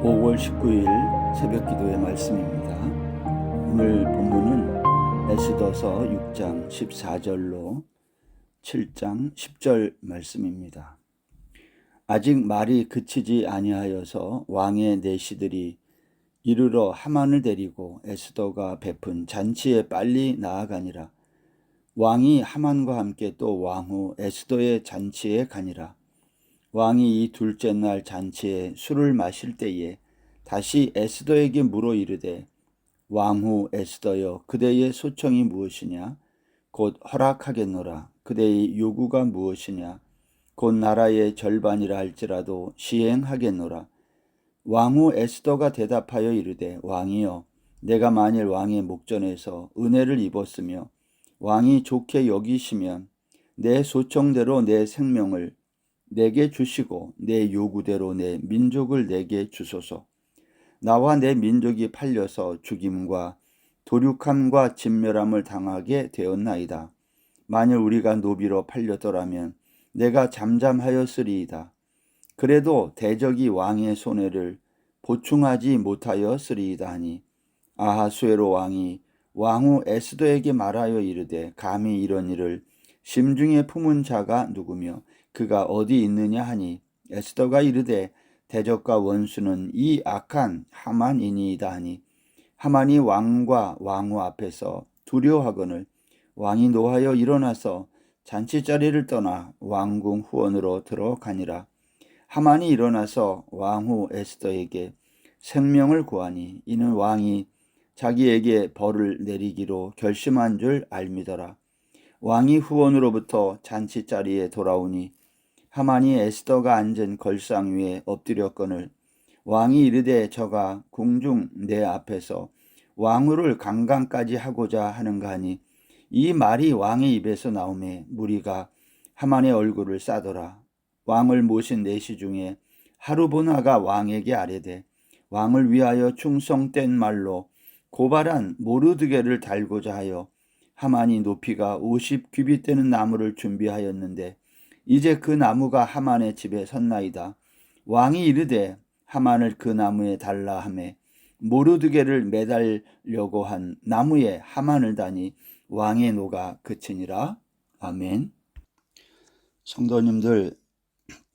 5월 19일 새벽 기도의 말씀입니다. 오늘 본문은 에스더서 6장 14절로 7장 10절 말씀입니다. 아직 말이 그치지 아니하여서 왕의 내시들이 이르러 하만을 데리고 에스더가 베푼 잔치에 빨리 나아가니라. 왕이 하만과 함께 또 왕후 에스더의 잔치에 가니라. 왕이 이 둘째 날 잔치에 술을 마실 때에 다시 에스더에게 물어 이르되, 왕후 에스더여, 그대의 소청이 무엇이냐? 곧 허락하겠노라. 그대의 요구가 무엇이냐? 곧 나라의 절반이라 할지라도 시행하겠노라. 왕후 에스더가 대답하여 이르되, 왕이여, 내가 만일 왕의 목전에서 은혜를 입었으며 왕이 좋게 여기시면 내 소청대로 내 생명을 내게 주시고 내 요구대로 내 민족을 내게 주소서. 나와 내 민족이 팔려서 죽임과 도륙함과 진멸함을 당하게 되었나이다. 만일 우리가 노비로 팔렸더라면 내가 잠잠하였으리이다. 그래도 대적이 왕의 손해를 보충하지 못하였으리이다 하니, 아하수에로 왕이 왕후 에스더에게 말하여 이르되, 감히 이런 일을 심중에 품은 자가 누구며 그가 어디 있느냐 하니, 에스더가 이르되, 대적과 원수는 이 악한 하만이니이다 하니, 하만이 왕과 왕후 앞에서 두려워하거늘 왕이 노하여 일어나서 잔치자리를 떠나 왕궁 후원으로 들어가니라. 하만이 일어나서 왕후 에스더에게 생명을 구하니 이는 왕이 자기에게 벌을 내리기로 결심한 줄 알미더라. 왕이 후원으로부터 잔치자리에 돌아오니 하만이 에스더가 앉은 걸상 위에 엎드렸거늘 왕이 이르되, 저가 궁중 내 앞에서 왕후를 강간까지 하고자 하는가 하니, 이 말이 왕의 입에서 나오매 무리가 하만의 얼굴을 싸더라. 왕을 모신 내시 중에 하루보나가 왕에게 아뢰되, 왕을 위하여 충성된 말로 고발한 모르드게를 달고자 하여 하만이 높이가 50규빗 되는 나무를 준비하였는데 이제 그 나무가 하만의 집에 섰나이다. 왕이 이르되, 하만을 그 나무에 달라 하매 모르드게를 매달려고 한 나무에 하만을 다니 왕의 노가 그치니라. 아멘. 성도님들,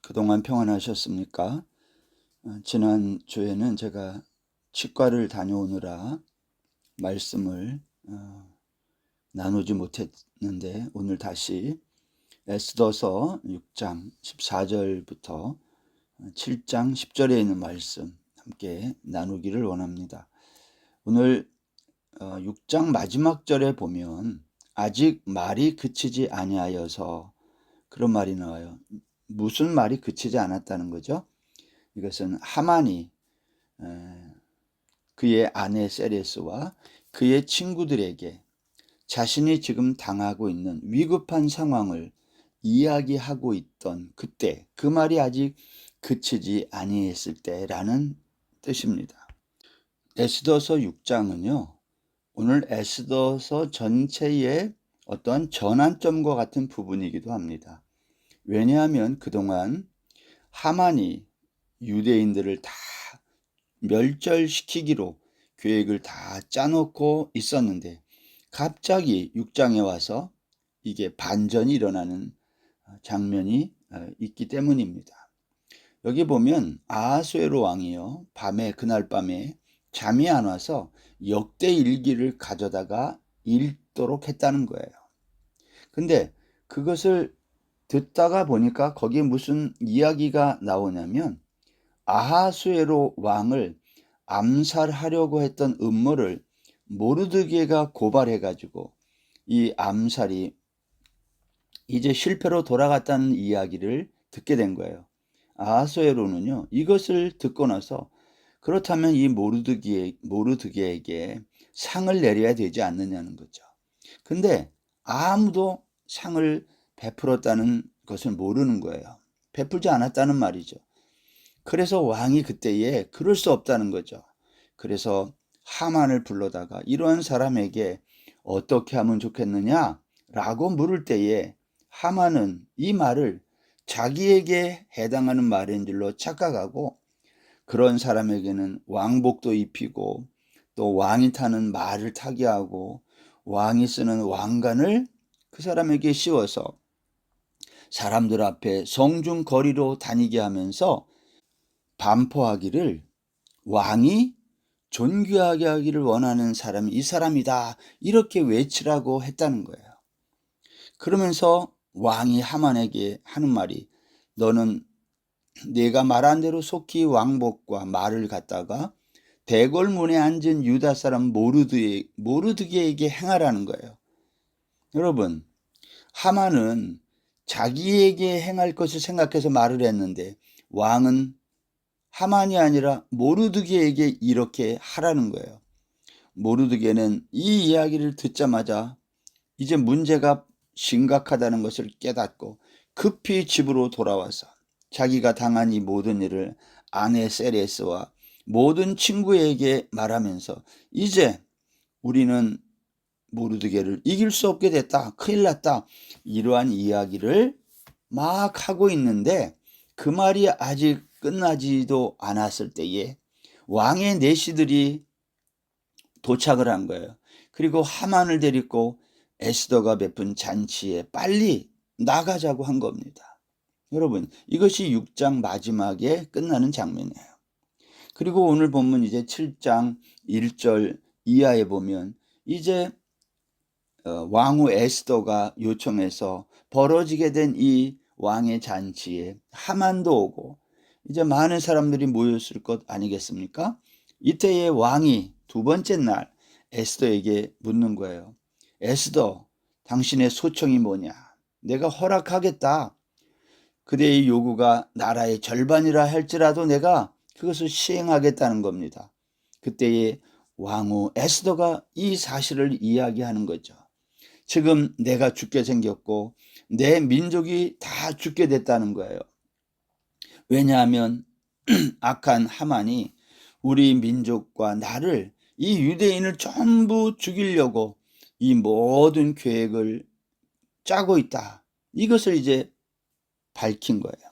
그동안 평안하셨습니까? 지난 주에는 제가 치과를 다녀오느라 말씀을 나누지 못했는데 오늘 다시 에스더서 6장 14절부터 7장 10절에 있는 말씀 함께 나누기를 원합니다. 오늘 6장 마지막 절에 보면 아직 말이 그치지 아니하여서 그런 말이 나와요. 무슨 말이 그치지 않았다는 거죠? 이것은 하만이 그의 아내 세레스와 그의 친구들에게 자신이 지금 당하고 있는 위급한 상황을 이야기하고 있던 그때, 그 말이 아직 그치지 아니했을 때라는 뜻입니다. 에스더서 6장은요, 오늘 에스더서 전체의 어떤 전환점과 같은 부분이기도 합니다. 왜냐하면 그동안 하만이 유대인들을 다 멸절시키기로 계획을 다 짜놓고 있었는데 갑자기 6장에 와서 이게 반전이 일어나는 장면이 있기 때문입니다. 여기 보면 아하수에로 왕이요, 그날 밤에 잠이 안 와서 역대 일기를 가져다가 읽도록 했다는 거예요. 근데 그것을 듣다가 보니까 거기에 무슨 이야기가 나오냐면 아하수에로 왕을 암살하려고 했던 음모를 모르드게가 고발해가지고 이 암살이 이제 실패로 돌아갔다는 이야기를 듣게 된 거예요. 아하수에로는요, 이것을 듣고 나서 그렇다면 이 모르드게에게 상을 내려야 되지 않느냐는 거죠. 근데 아무도 상을 베풀었다는 것을 모르는 거예요. 베풀지 않았다는 말이죠. 그래서 왕이 그때에 그럴 수 없다는 거죠. 그래서 하만을 불러다가 이러한 사람에게 어떻게 하면 좋겠느냐라고 물을 때에 하만은 이 말을 자기에게 해당하는 말인 줄로 착각하고 그런 사람에게는 왕복도 입히고 또 왕이 타는 말을 타게 하고 왕이 쓰는 왕관을 그 사람에게 씌워서 사람들 앞에 성중 거리로 다니게 하면서 반포하기를 왕이 존귀하게 하기를 원하는 사람이 이 사람이다 이렇게 외치라고 했다는 거예요. 그러면서 왕이 하만에게 하는 말이 너는 내가 말한 대로 속히 왕복과 말을 갖다가 대궐문에 앉은 유다 사람 모르드게에게 행하라는 거예요. 여러분, 하만은 자기에게 행할 것을 생각해서 말을 했는데 왕은 하만이 아니라 모르드게에게 이렇게 하라는 거예요. 모르드게는 이 이야기를 듣자마자 이제 문제가 심각하다는 것을 깨닫고 급히 집으로 돌아와서 자기가 당한 이 모든 일을 아내 세레스와 모든 친구에게 말하면서 이제 우리는 모르드게를 이길 수 없게 됐다. 큰일 났다. 이러한 이야기를 막 하고 있는데 그 말이 아직 끝나지도 않았을 때에 왕의 내시들이 도착을 한 거예요. 그리고 하만을 데리고 에스더가 베푼 잔치에 빨리 나가자고 한 겁니다. 여러분, 이것이 6장 마지막에 끝나는 장면이에요. 그리고 오늘 본문 이제 7장 1절 이하에 보면 이제 왕후 에스더가 요청해서 벌어지게 된 이 왕의 잔치에 하만도 오고 이제 많은 사람들이 모였을 것 아니겠습니까? 이때의 왕이 두 번째 날 에스더에게 묻는 거예요. 에스더, 당신의 소청이 뭐냐? 내가 허락하겠다. 그대의 요구가 나라의 절반이라 할지라도 내가 그것을 시행하겠다는 겁니다. 그때의 왕후 에스더가 이 사실을 이야기하는 거죠. 지금 내가 죽게 생겼고 내 민족이 다 죽게 됐다는 거예요. 왜냐하면 악한 하만이 우리 민족과 나를 이 유대인을 전부 죽이려고 이 모든 계획을 짜고 있다. 이것을 이제 밝힌 거예요.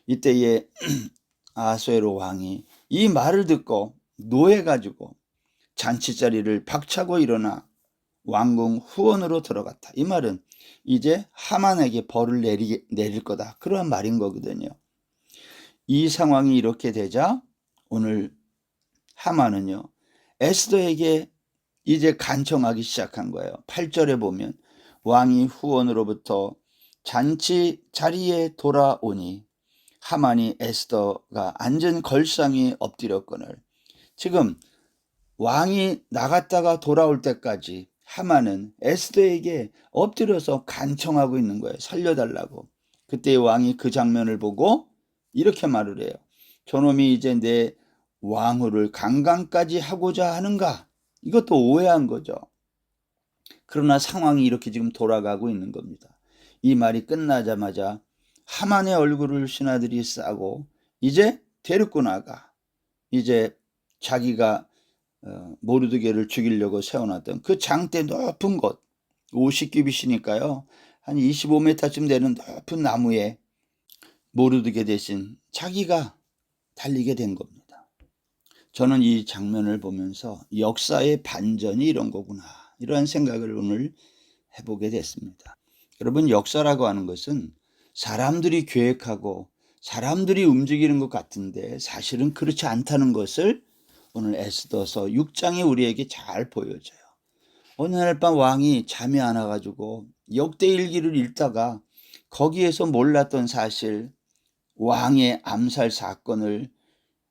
이때에 아수에로 왕이 이 말을 듣고 노해가지고 잔치자리를 박차고 일어나 왕궁 후원으로 들어갔다. 이 말은 이제 하만에게 벌을 내릴 거다. 그러한 말인 거거든요. 이 상황이 이렇게 되자 오늘 하만은요 에스더에게 이제 간청하기 시작한 거예요. 8절에 보면 왕이 후원으로부터 잔치 자리에 돌아오니 하만이 에스더가 앉은 걸상에 엎드렸거늘. 지금 왕이 나갔다가 돌아올 때까지 하만은 에스더에게 엎드려서 간청하고 있는 거예요. 살려달라고. 그때 왕이 그 장면을 보고 이렇게 말을 해요. 저놈이 이제 내 왕후를 강간까지 하고자 하는가? 이것도 오해한 거죠. 그러나 상황이 이렇게 지금 돌아가고 있는 겁니다. 이 말이 끝나자마자 하만의 얼굴을 신하들이 싸고 이제 데리고 나가. 이제 자기가 모르드게를 죽이려고 세워놨던 그 장대 높은 곳, 50규빗이니까요. 한 25m쯤 되는 높은 나무에 모르드게 대신 자기가 달리게 된 겁니다. 저는 이 장면을 보면서 역사의 반전이 이런 거구나. 이런 생각을 오늘 해보게 됐습니다. 여러분, 역사라고 하는 것은 사람들이 계획하고 사람들이 움직이는 것 같은데 사실은 그렇지 않다는 것을 오늘 에스더서 6장에 우리에게 잘 보여줘요. 어느 날 밤 왕이 잠이 안 와가지고 역대일기를 읽다가 거기에서 몰랐던 사실, 왕의 암살 사건을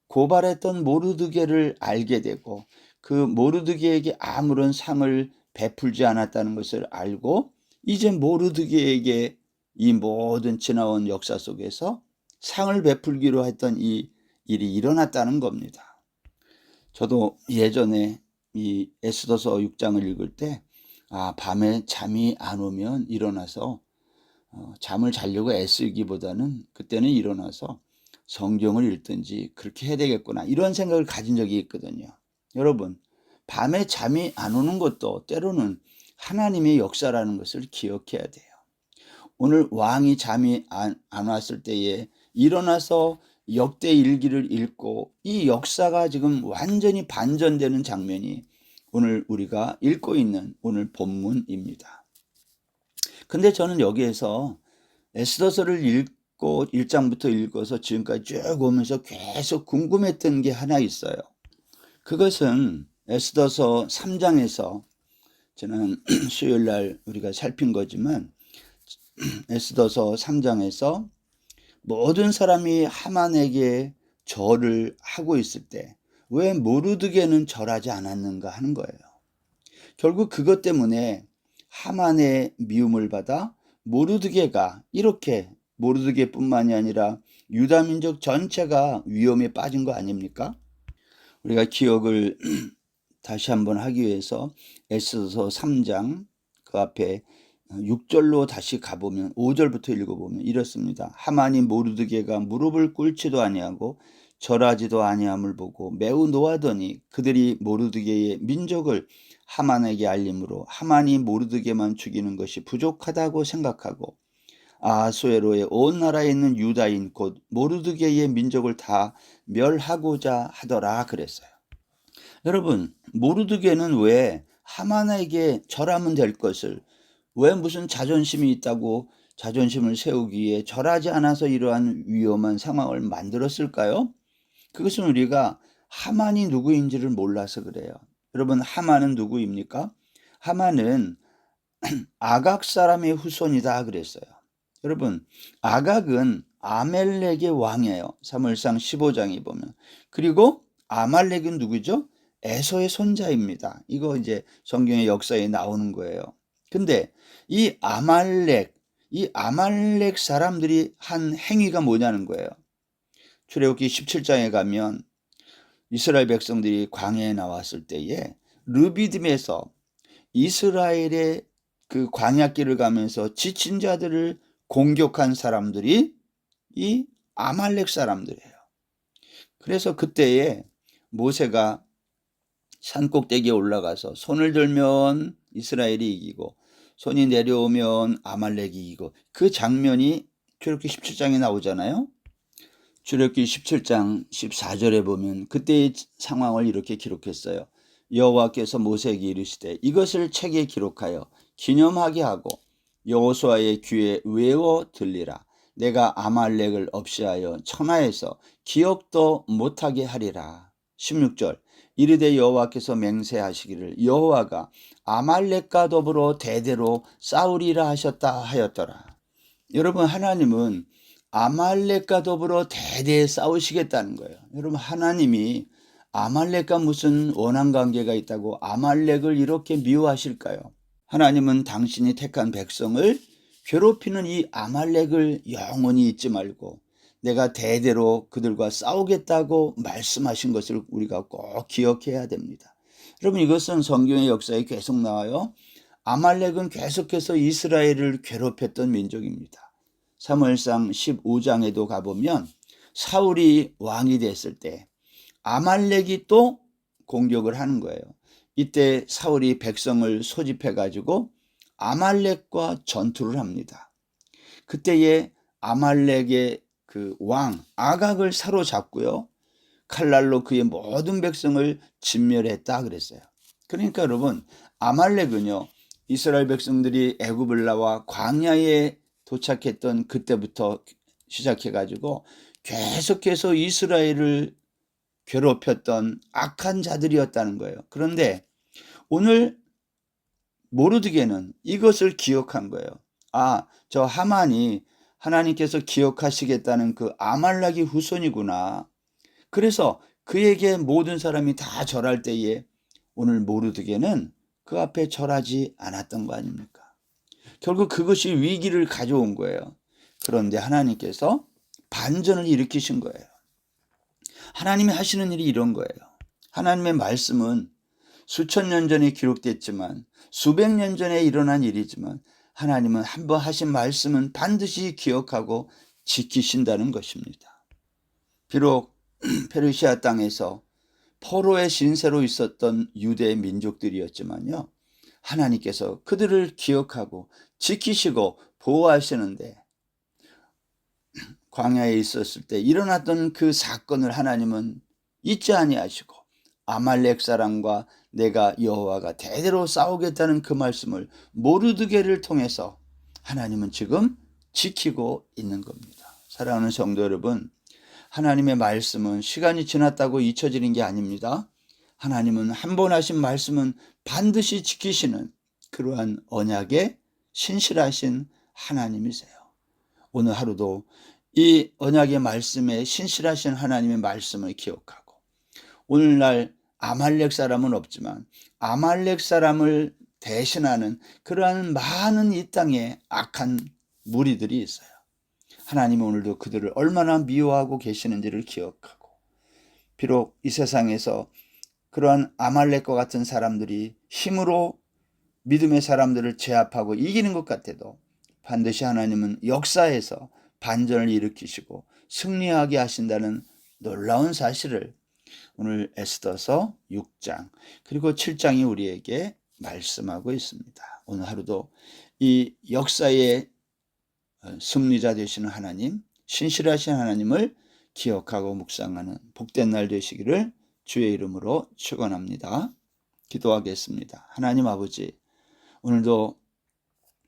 고발했던 모르드게를 알게 되고 그 모르드게에게 아무런 상을 베풀지 않았다는 것을 알고 이제 모르드게에게 이 모든 지나온 역사 속에서 상을 베풀기로 했던 이 일이 일어났다는 겁니다. 저도 예전에 이 에스더서 6장을 읽을 때 밤에 잠이 안 오면 일어나서 잠을 자려고 애쓰기보다는 그때는 일어나서 성경을 읽든지 그렇게 해야 되겠구나 이런 생각을 가진 적이 있거든요. 여러분, 밤에 잠이 안 오는 것도 때로는 하나님의 역사라는 것을 기억해야 돼요. 오늘 왕이 잠이 안 왔을 때에 일어나서 역대 일기를 읽고 이 역사가 지금 완전히 반전되는 장면이 오늘 우리가 읽고 있는 오늘 본문입니다. 근데 저는 여기에서 에스더서를 읽고 1장부터 읽어서 지금까지 쭉 오면서 계속 궁금했던 게 하나 있어요. 그것은 에스더서 3장에서 지난 수요일 날 우리가 살핀 거지만 에스더서 3장에서 모든 사람이 하만에게 절을 하고 있을 때 왜 모르드게는 절하지 않았는가 하는 거예요. 결국 그것 때문에 하만의 미움을 받아 모르드게가 이렇게 모르드게뿐만이 아니라 유다 민족 전체가 위험에 빠진 거 아닙니까? 우리가 기억을 다시 한번 하기 위해서 에스더서 3장 그 앞에 6절로 다시 가보면 5절부터 읽어보면 이렇습니다. 하만이 모르드게가 무릎을 꿇지도 아니하고 절하지도 아니함을 보고 매우 노하더니 그들이 모르드게의 민족을 하만에게 알림으로 하만이 모르드게만 죽이는 것이 부족하다고 생각하고 아하수에로의 온 나라에 있는 유다인 곧 모르드게의 민족을 다 멸하고자 하더라 그랬어요. 여러분, 모르드게는 왜 하만에게 절하면 될 것을 왜 무슨 자존심이 있다고 자존심을 세우기 위해 절하지 않아서 이러한 위험한 상황을 만들었을까요? 그것은 우리가 하만이 누구인지를 몰라서 그래요. 여러분, 하만은 누구입니까? 하만은 아각 사람의 후손이다 그랬어요. 여러분, 아각은 아멜렉의 왕이에요. 사무엘상 15장에 보면. 그리고 아말렉은 누구죠? 에서의 손자입니다. 이거 이제 성경의 역사에 나오는 거예요. 근데 이 아말렉 사람들이 한 행위가 뭐냐는 거예요. 출애굽기 17장에 가면 이스라엘 백성들이 광야에 나왔을 때에 르비딤에서 이스라엘의 그 광야길을 가면서 지친 자들을 공격한 사람들이 이 아말렉 사람들이에요. 그래서 그때에 모세가 산꼭대기에 올라가서 손을 들면 이스라엘이 이기고 손이 내려오면 아말렉이 이기고 그 장면이 출애굽기 17장에 나오잖아요. 출애굽기 17장 14절에 보면 그때의 상황을 이렇게 기록했어요. 여호와께서 모세에게 이르시되 이것을 책에 기록하여 기념하게 하고 여호수아의 귀에 외워 들리라. 내가 아말렉을 없이하여 천하에서 기억도 못하게 하리라. 16절 이르되 여호와께서 맹세하시기를 여호와가 아말렉과 더불어 대대로 싸우리라 하셨다 하였더라. 여러분, 하나님은 아말렉과 더불어 대대에 싸우시겠다는 거예요. 여러분, 하나님이 아말렉과 무슨 원한관계가 있다고 아말렉을 이렇게 미워하실까요? 하나님은 당신이 택한 백성을 괴롭히는 이 아말렉을 영원히 잊지 말고 내가 대대로 그들과 싸우겠다고 말씀하신 것을 우리가 꼭 기억해야 됩니다. 여러분, 이것은 성경의 역사에 계속 나와요. 아말렉은 계속해서 이스라엘을 괴롭혔던 민족입니다. 사무엘상 15장에도 가보면 사울이 왕이 됐을 때 아말렉이 또 공격을 하는 거예요. 이때 사울이 백성을 소집해 가지고 아말렉과 전투를 합니다. 그때에 아말렉의 그 왕 아각을 사로잡고요. 칼날로 그의 모든 백성을 진멸했다 그랬어요. 그러니까 여러분, 아말렉은요, 이스라엘 백성들이 애굽을 나와 광야에 도착했던 그때부터 시작해 가지고 계속해서 이스라엘을 괴롭혔던 악한 자들이었다는 거예요. 그런데 오늘 모르드게는 이것을 기억한 거예요. 아, 저 하만이 하나님께서 기억하시겠다는 그 아말렉의 후손이구나. 그래서 그에게 모든 사람이 다 절할 때에 오늘 모르드게는 그 앞에 절하지 않았던 거 아닙니까? 결국 그것이 위기를 가져온 거예요. 그런데 하나님께서 반전을 일으키신 거예요. 하나님이 하시는 일이 이런 거예요. 하나님의 말씀은 수천 년 전에 기록됐지만 수백 년 전에 일어난 일이지만 하나님은 한번 하신 말씀은 반드시 기억하고 지키신다는 것입니다. 비록 페르시아 땅에서 포로의 신세로 있었던 유대 민족들이었지만요, 하나님께서 그들을 기억하고 지키시고 보호하시는데 광야에 있었을 때 일어났던 그 사건을 하나님은 잊지 아니하시고 아말렉 사람과 내가 여호와가 대대로 싸우겠다는 그 말씀을 모르드게를 통해서 하나님은 지금 지키고 있는 겁니다. 사랑하는 성도 여러분, 하나님의 말씀은 시간이 지났다고 잊혀지는 게 아닙니다. 하나님은 한 번 하신 말씀은 반드시 지키시는 그러한 언약의 신실하신 하나님이세요. 오늘 하루도 이 언약의 말씀에 신실하신 하나님의 말씀을 기억하고 오늘날 아말렉 사람은 없지만 아말렉 사람을 대신하는 그러한 많은 이 땅에 악한 무리들이 있어요. 하나님은 오늘도 그들을 얼마나 미워하고 계시는지를 기억하고 비록 이 세상에서 그러한 아말렉과 같은 사람들이 힘으로 믿음의 사람들을 제압하고 이기는 것 같아도 반드시 하나님은 역사에서 반전을 일으키시고 승리하게 하신다는 놀라운 사실을 오늘 에스더서 6장 그리고 7장이 우리에게 말씀하고 있습니다. 오늘 하루도 이 역사의 승리자 되시는 하나님, 신실하신 하나님을 기억하고 묵상하는 복된 날 되시기를 주의 이름으로 축원합니다. 기도하겠습니다. 하나님 아버지, 오늘도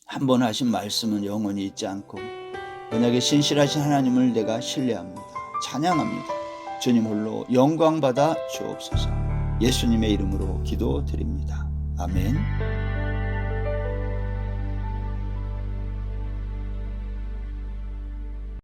한 번 하신 말씀은 영원히 잊지 않고 언약의 신실하신 하나님을 내가 신뢰합니다. 찬양합니다. 주님 홀로 영광 받아 주옵소서. 예수님의 이름으로 기도드립니다. 아멘.